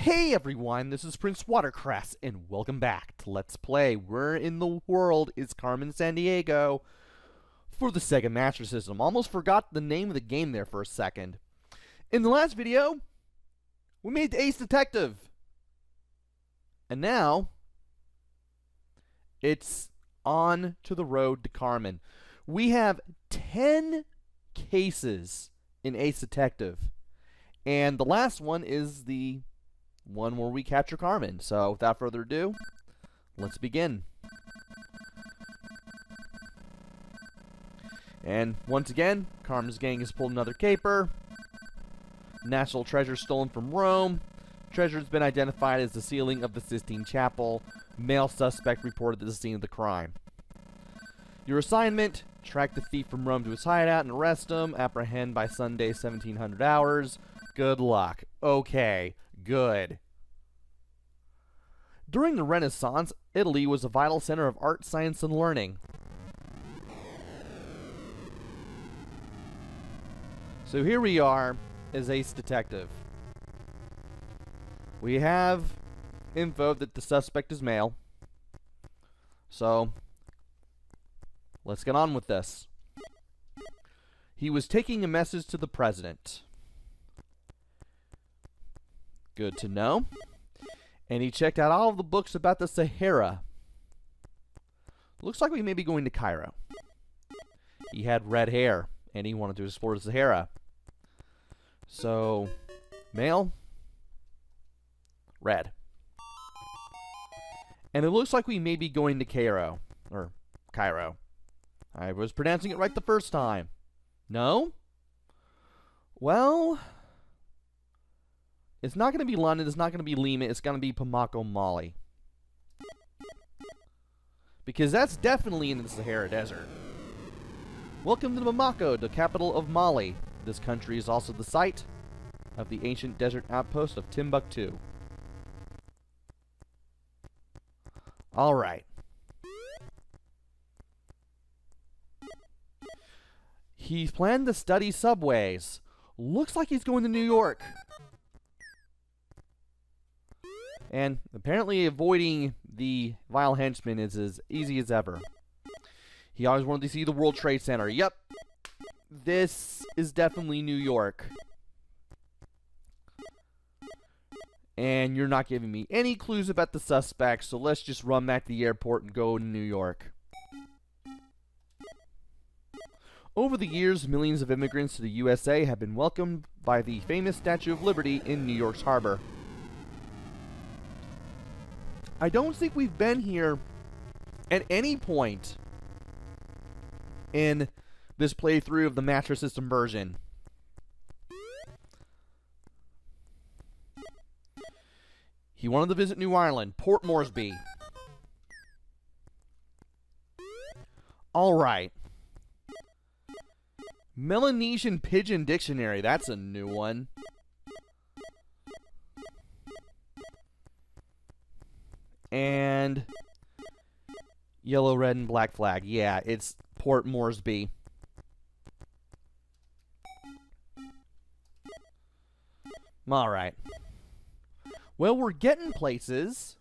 Hey everyone, this is PrinceWatercress, and welcome back to Let's Play Where in the World is Carmen Sandiego for the Sega Master System. Almost forgot the name of the game there for a second. In the last video, we made the Ace Detective. And now, it's on to the road to Carmen. We have 10 cases in Ace Detective. And the last one is the one where we capture Carmen. So, without further ado, let's begin. And once again, Carmen's gang has pulled another caper. National treasure stolen from Rome. Treasure has been identified as the ceiling of the Sistine Chapel. Male suspect reported at the scene of the crime. Your assignment: track the thief from Rome to his hideout and arrest him. Apprehend by Sunday, 1700 hours. Good luck. Okay, good. During the Renaissance, Italy was a vital center of art, science, and learning. So here we are as Ace Detective. We have info that the suspect is male. So, let's get on with this. He was taking a message to the president. Good to know. And he checked out all of the books about the Sahara. Looks like we may be going to Cairo. He had red hair, and he wanted to explore the Sahara. So, male, red. And it looks like we may be going to Cairo. Or Cairo. I was pronouncing it right the first time. No? Well, it's not going to be London, it's not going to be Lima, it's going to be Bamako, Mali. Because that's definitely in the Sahara Desert. Welcome to Bamako, the capital of Mali. This country is also the site of the ancient desert outpost of Timbuktu. Alright. He's planned to study subways. Looks like he's going to New York. And apparently avoiding the V.I.L.E henchmen is as easy as ever. He always wanted to see the World Trade Center. Yep. This is definitely New York. And you're not giving me any clues about the suspects, so let's just run back to the airport and go to New York. Over the years, millions of immigrants to the USA have been welcomed by the famous Statue of Liberty in New York's harbor. I don't think we've been here at any point in this playthrough of the Master System version. He wanted to visit New Ireland, Port Moresby. Alright. Melanesian Pidgin Dictionary, that's a new one. And yellow, red, and black flag. Yeah, it's Port Moresby. Alright. Well, we're getting places,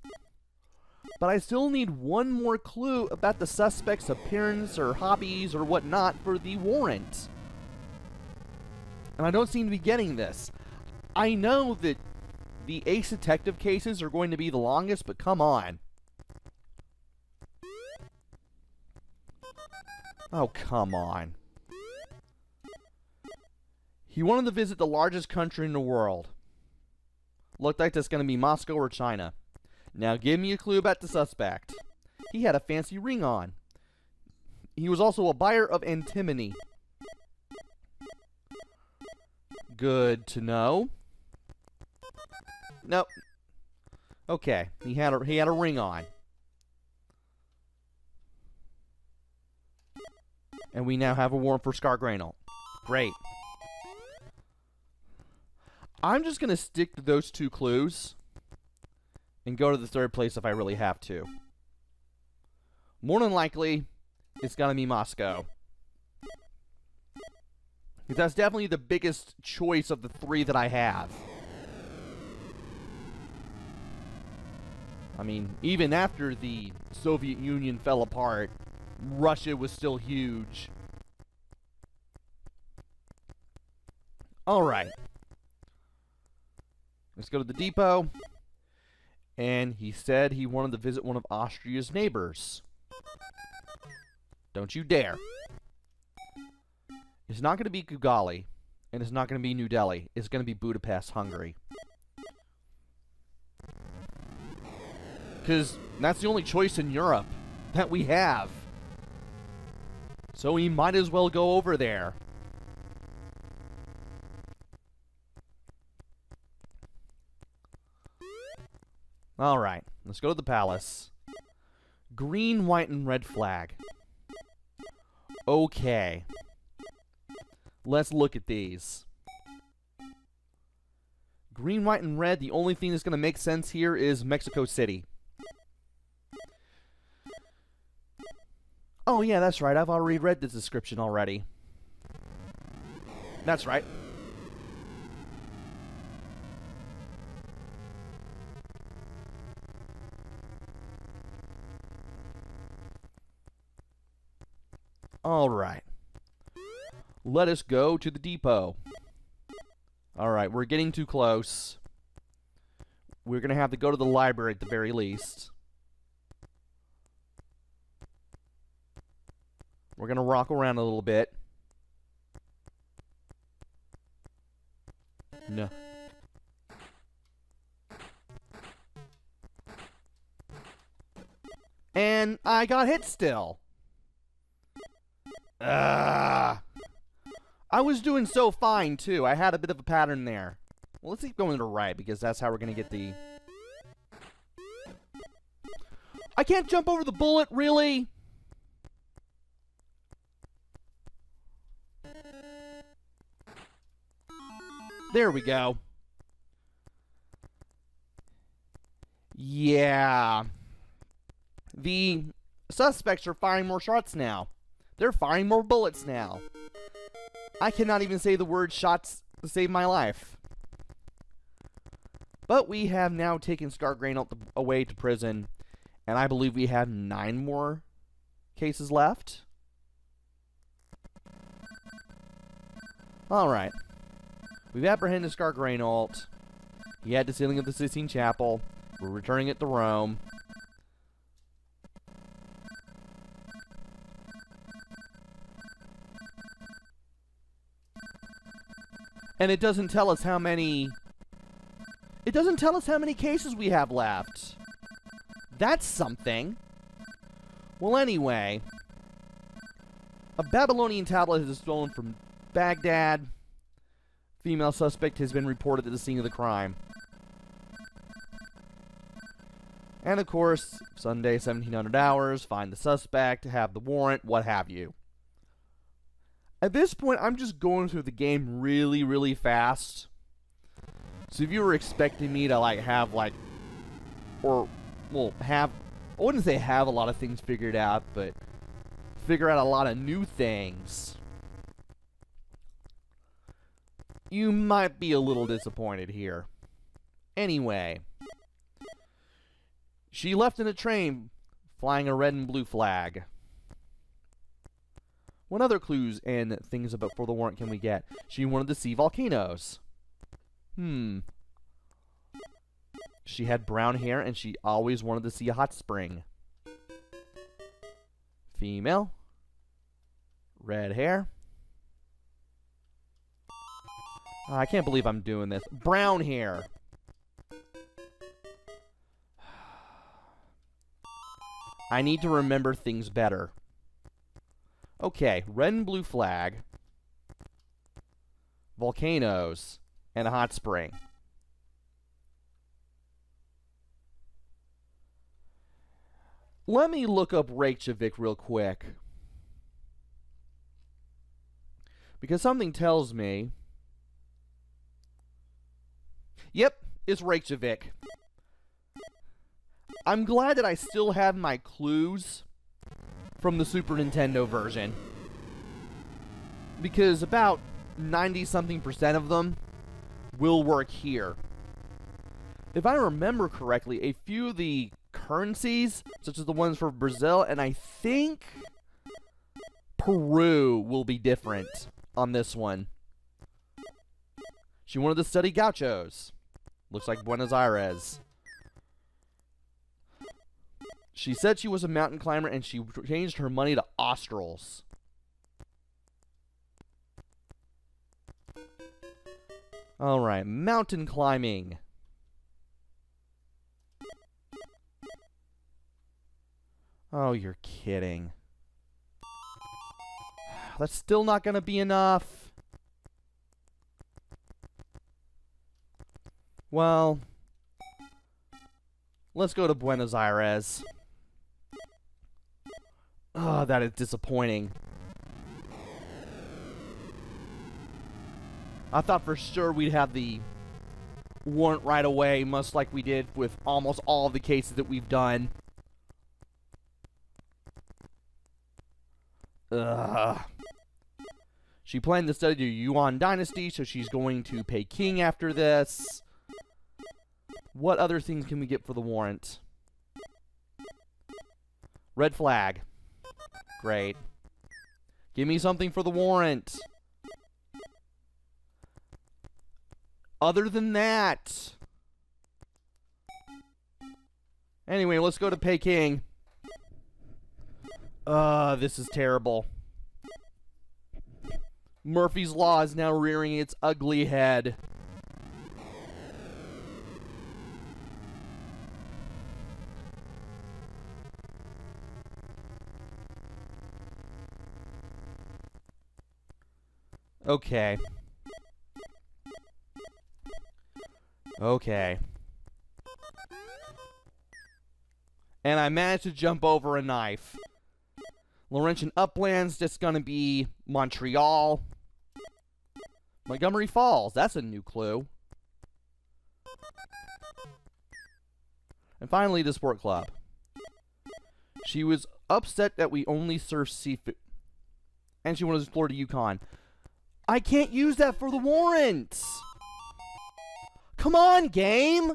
but I still need one more clue about the suspect's appearance or hobbies or whatnot for the warrant. And I don't seem to be getting this. I know that the Ace Detective cases are going to be the longest, but come on. Oh, come on. He wanted to visit the largest country in the world. Looked like that's going to be Moscow or China. Now give me a clue about the suspect. He had a fancy ring on. He was also a buyer of antimony. Good to know. Nope. Okay, he had a ring on. And we now have a warrant for Scar Granel. Great. I'm just going to stick to those two clues and go to the third place if I really have to. More than likely, it's going to be Moscow. Because that's definitely the biggest choice of the three that I have. I mean, even after the Soviet Union fell apart, Russia was still huge. Alright. Let's go to the depot. And he said he wanted to visit one of Austria's neighbors. Don't you dare. It's not going to be Kigali, and it's not going to be New Delhi. It's going to be Budapest, Hungary. Because that's the only choice in Europe that we have. So we might as well go over there. Alright, let's go to the palace. Green, white, and red flag. Okay. Let's look at these. Green, white, and red, the only thing that's going to make sense here is Mexico City. Oh yeah, that's right, I've already read this description already. That's right. Alright. Let us go to the depot. Alright, we're getting too close. We're going to have to go to the library at the very least. We're going to rock around a little bit. No. And I got hit still. I was doing so fine, too. I had a bit of a pattern there. Well, let's keep going to the right, because that's how we're going to get the... I can't jump over the bullet, really? There we go. Yeah. The suspects are firing more shots now. They're firing more bullets now. I cannot even say the word shots to save my life. But we have now taken Scargrain away to prison, and I believe we have 9 more cases left. Alright. We've apprehended Scargrain. He had the sealing of the Sistine Chapel. We're returning it to Rome. And it doesn't tell us how many... It doesn't tell us how many cases we have left. That's something. Well, anyway. A Babylonian tablet is stolen from Baghdad. Female suspect has been reported at the scene of the crime. And of course, Sunday, 1700 hours, find the suspect, have the warrant, what have you. At this point, I'm just going through the game really, really fast. So if you were expecting me to, like, have, like, or, well, have, I wouldn't say have a lot of things figured out, but figure out a lot of new things, you might be a little disappointed here. Anyway. She left in a train flying a red and blue flag. What other clues and things about for the warrant can we get? She wanted to see volcanoes. She had brown hair and she always wanted to see a hot spring. Female. Red hair. I can't believe I'm doing this. Brown hair. I need to remember things better. Okay, red and blue flag, volcanoes, and a hot spring. Let me look up Reykjavik real quick. Because something tells me... Yep, it's Reykjavik. I'm glad that I still have my clues from the Super Nintendo version. Because about 90-something% of them will work here. If I remember correctly, a few of the currencies, such as the ones for Brazil, and I think Peru will be different on this one. She wanted to study gauchos. Looks like Buenos Aires. She said she was a mountain climber and she changed her money to Australs. Alright, mountain climbing. Oh, you're kidding. That's still not going to be enough. Well, let's go to Buenos Aires. Oh, that is disappointing. I thought for sure we'd have the warrant right away, much like we did with almost all of the cases that we've done. Ugh. She planned to study the Yuan dynasty, so she's going to Peking after this. What other things can we get for the warrant? Red flag. Great. Give me something for the warrant. Other than that. Anyway, let's go to Peking. This is terrible. Murphy's Law is now rearing its ugly head. Okay. Okay. And I managed to jump over a knife. Laurentian Uplands, just gonna be Montreal. Montgomery Falls, that's a new clue. And finally, the sport club. She was upset that we only serve seafood. And she wanted to explore the Yukon. I can't use that for the warrant! Come on, game!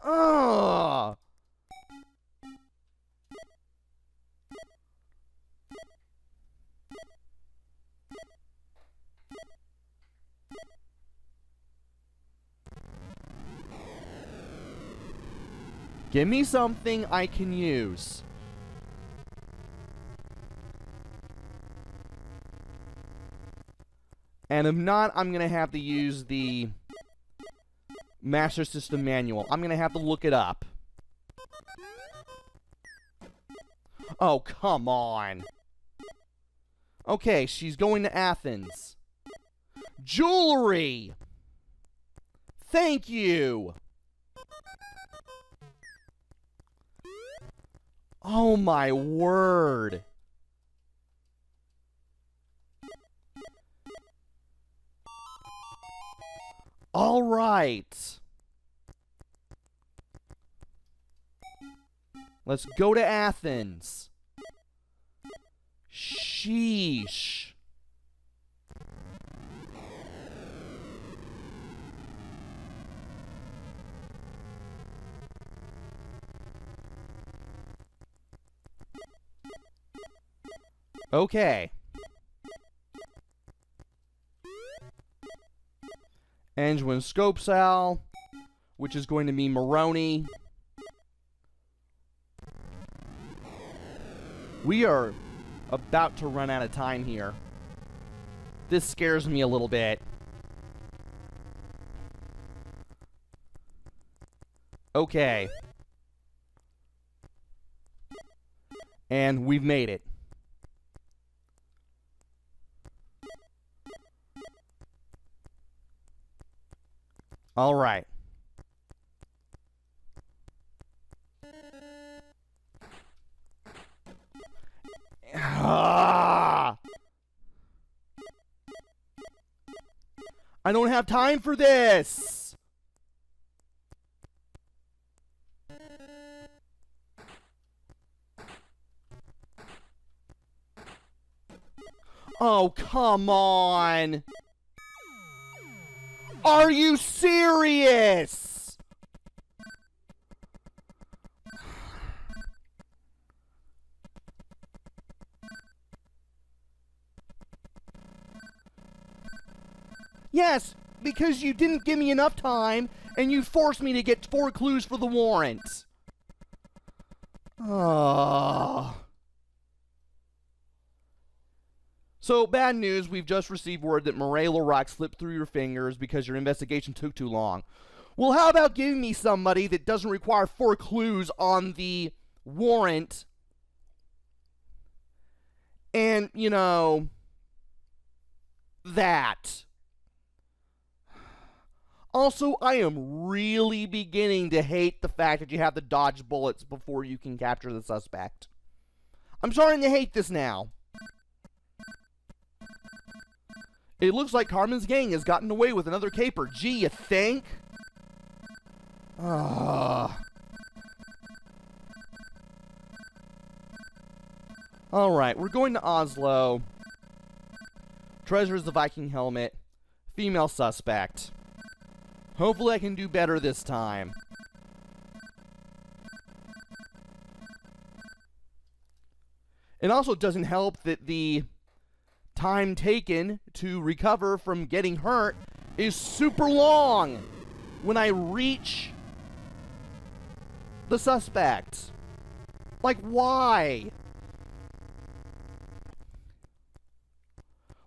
Ugh! Give me something I can use. And if not, I'm going to have to use the Master System Manual. I'm going to have to look it up. Oh, come on. Okay, she's going to Athens. Jewelry! Thank you! Oh my word. All right. Let's go to Athens. Sheesh. Okay. Angewin Scopesal, which is going to be Moroni. We are about to run out of time here. This scares me a little bit. Okay. And we've made it. All right. I don't have time for this. Oh, come on. Are you serious? Yes, because you didn't give me enough time, and you forced me to get 4 clues for the warrant. So, bad news, we've just received word that Murray LaRock slipped through your fingers because your investigation took too long. Well, how about giving me somebody that doesn't require 4 clues on the warrant? And, you know, that. Also, I am really beginning to hate the fact that you have to dodge bullets before you can capture the suspect. I'm starting to hate this now. It looks like Carmen's gang has gotten away with another caper. Gee, you think? Alright, we're going to Oslo. Treasures the Viking helmet. Female suspect. Hopefully I can do better this time. It also doesn't help that the time taken to recover from getting hurt is super long when I reach the suspect. Like, why?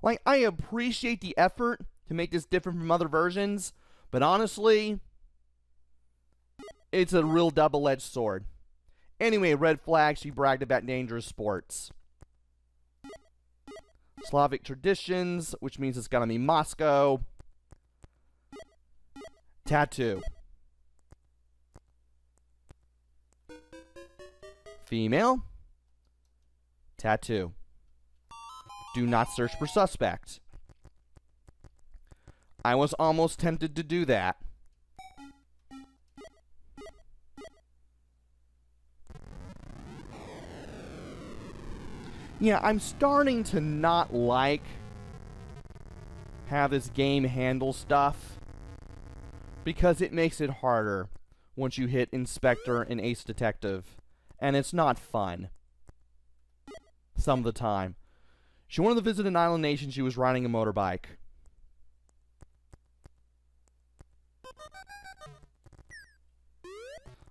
Like, I appreciate the effort to make this different from other versions, but honestly, it's a real double-edged sword. Anyway, red flag, she bragged about dangerous sports. Slavic traditions, which means it's gonna be Moscow. Tattoo. Female. Tattoo. Do not search for suspect. I was almost tempted to do that. Yeah, I'm starting to not like how this game handles stuff, because it makes it harder once you hit Inspector and Ace Detective, and it's not fun some of the time. She wanted to visit an island nation. She was riding a motorbike.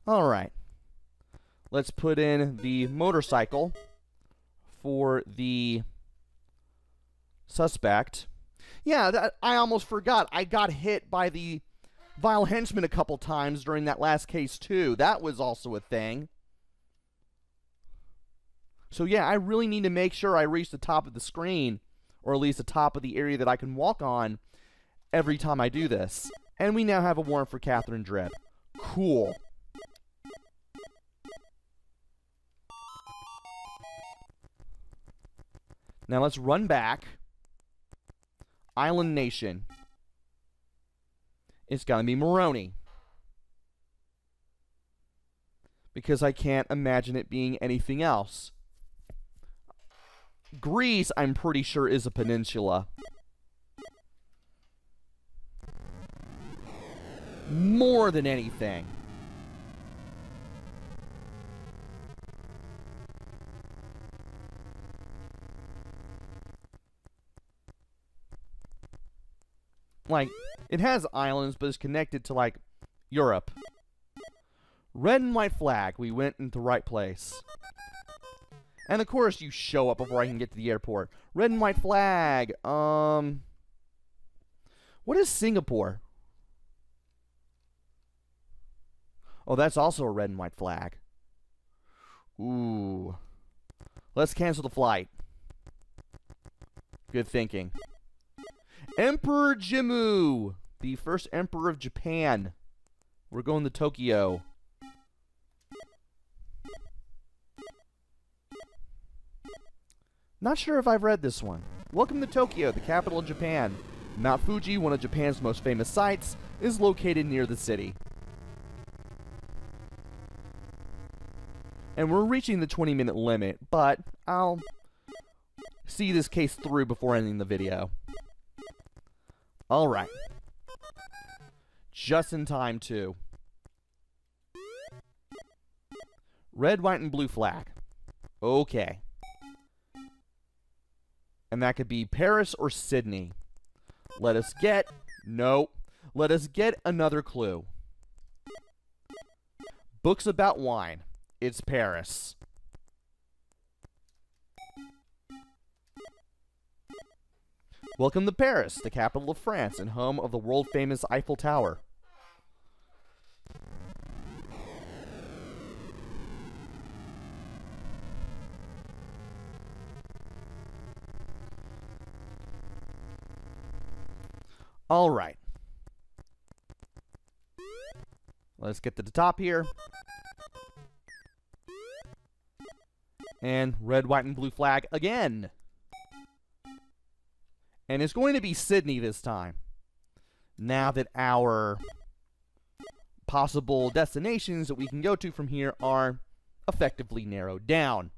Alright. Let's put in the motorcycle for the suspect. Yeah, I almost forgot. I got hit by the V.I.L.E henchmen a couple times during that last case, too. That was also a thing. So yeah, I really need to make sure I reach the top of the screen, or at least the top of the area that I can walk on every time I do this. And we now have a warrant for Catherine Dredd. Cool. Now let's run back. Island Nation. It's gonna be Moroni. Because I can't imagine it being anything else. Greece, I'm pretty sure, is a peninsula. More than anything. Like, it has islands, but it's connected to, like, Europe. Red and white flag. We went into the right place. And of course, you show up before I can get to the airport. Red and white flag. What is Singapore? Oh, that's also a red and white flag. Ooh. Let's cancel the flight. Good thinking. Emperor Jimmu, the first emperor of Japan. We're going to Tokyo. Not sure if I've read this one. Welcome to Tokyo, the capital of Japan. Mount Fuji, one of Japan's most famous sites, is located near the city. And we're reaching the 20-minute limit, but I'll see this case through before ending the video. Alright. Just in time, too. Red, white, and blue flag. Okay. And that could be Paris or Sydney. Let us get No. Let us get another clue. Books about wine. It's Paris. Welcome to Paris, the capital of France and home of the world-famous Eiffel Tower. All right. Let's get to the top here. And red, white, and blue flag again. And it's going to be Sydney this time. Now that our possible destinations that we can go to from here are effectively narrowed down.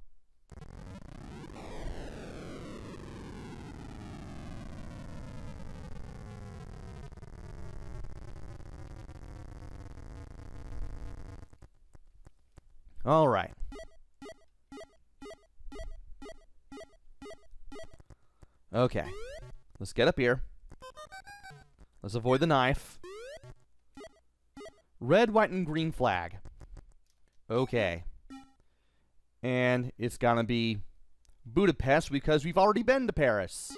All right. Okay. Let's get up here. Let's avoid the knife. Red, white, and green flag. Okay. And it's gonna be Budapest because we've already been to Paris.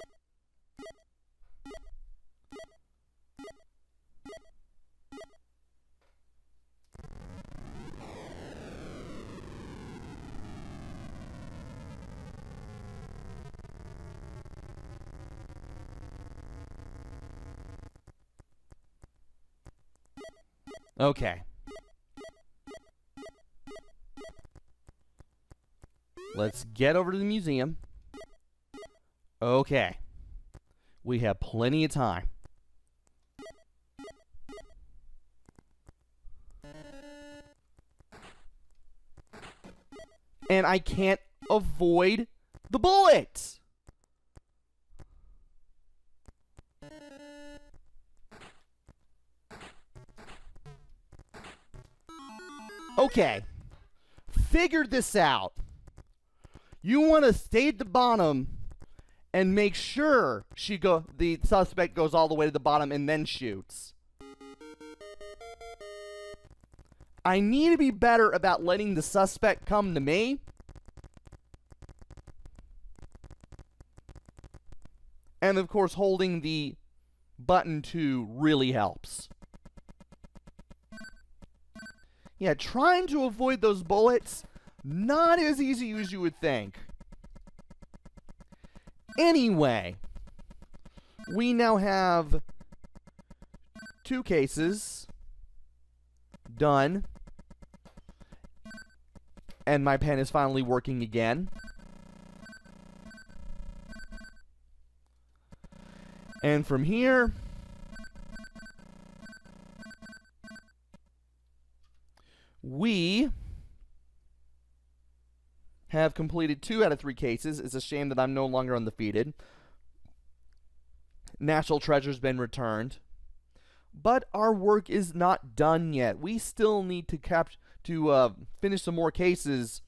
Okay. Let's get over to the museum. Okay. We have plenty of time. And I can't avoid the bullet! Okay, figured this out. You want to stay at the bottom and make sure the suspect goes all the way to the bottom and then shoots. I need to be better about letting the suspect come to me. And of course, holding the button 2 really helps. Yeah, trying to avoid those bullets, not as easy as you would think. Anyway, we now have 2 cases done. And my pen is finally working again. And from here, we have completed 2 out of 3 cases. It's a shame that I'm no longer undefeated. National Treasure's been returned. But our work is not done yet. We still need to finish some more cases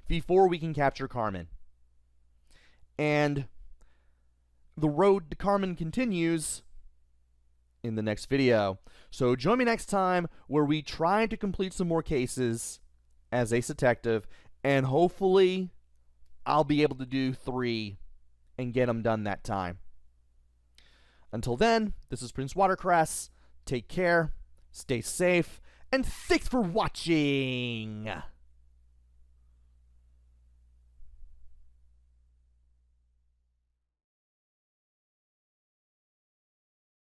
before we can capture Carmen. And the road to Carmen continues in the next video. So join me next time where we try to complete some more cases as Ace Detective, and hopefully I'll be able to do 3 and get them done that time. Until then, this is PrinceWatercress. Take care, stay safe, and thanks for watching!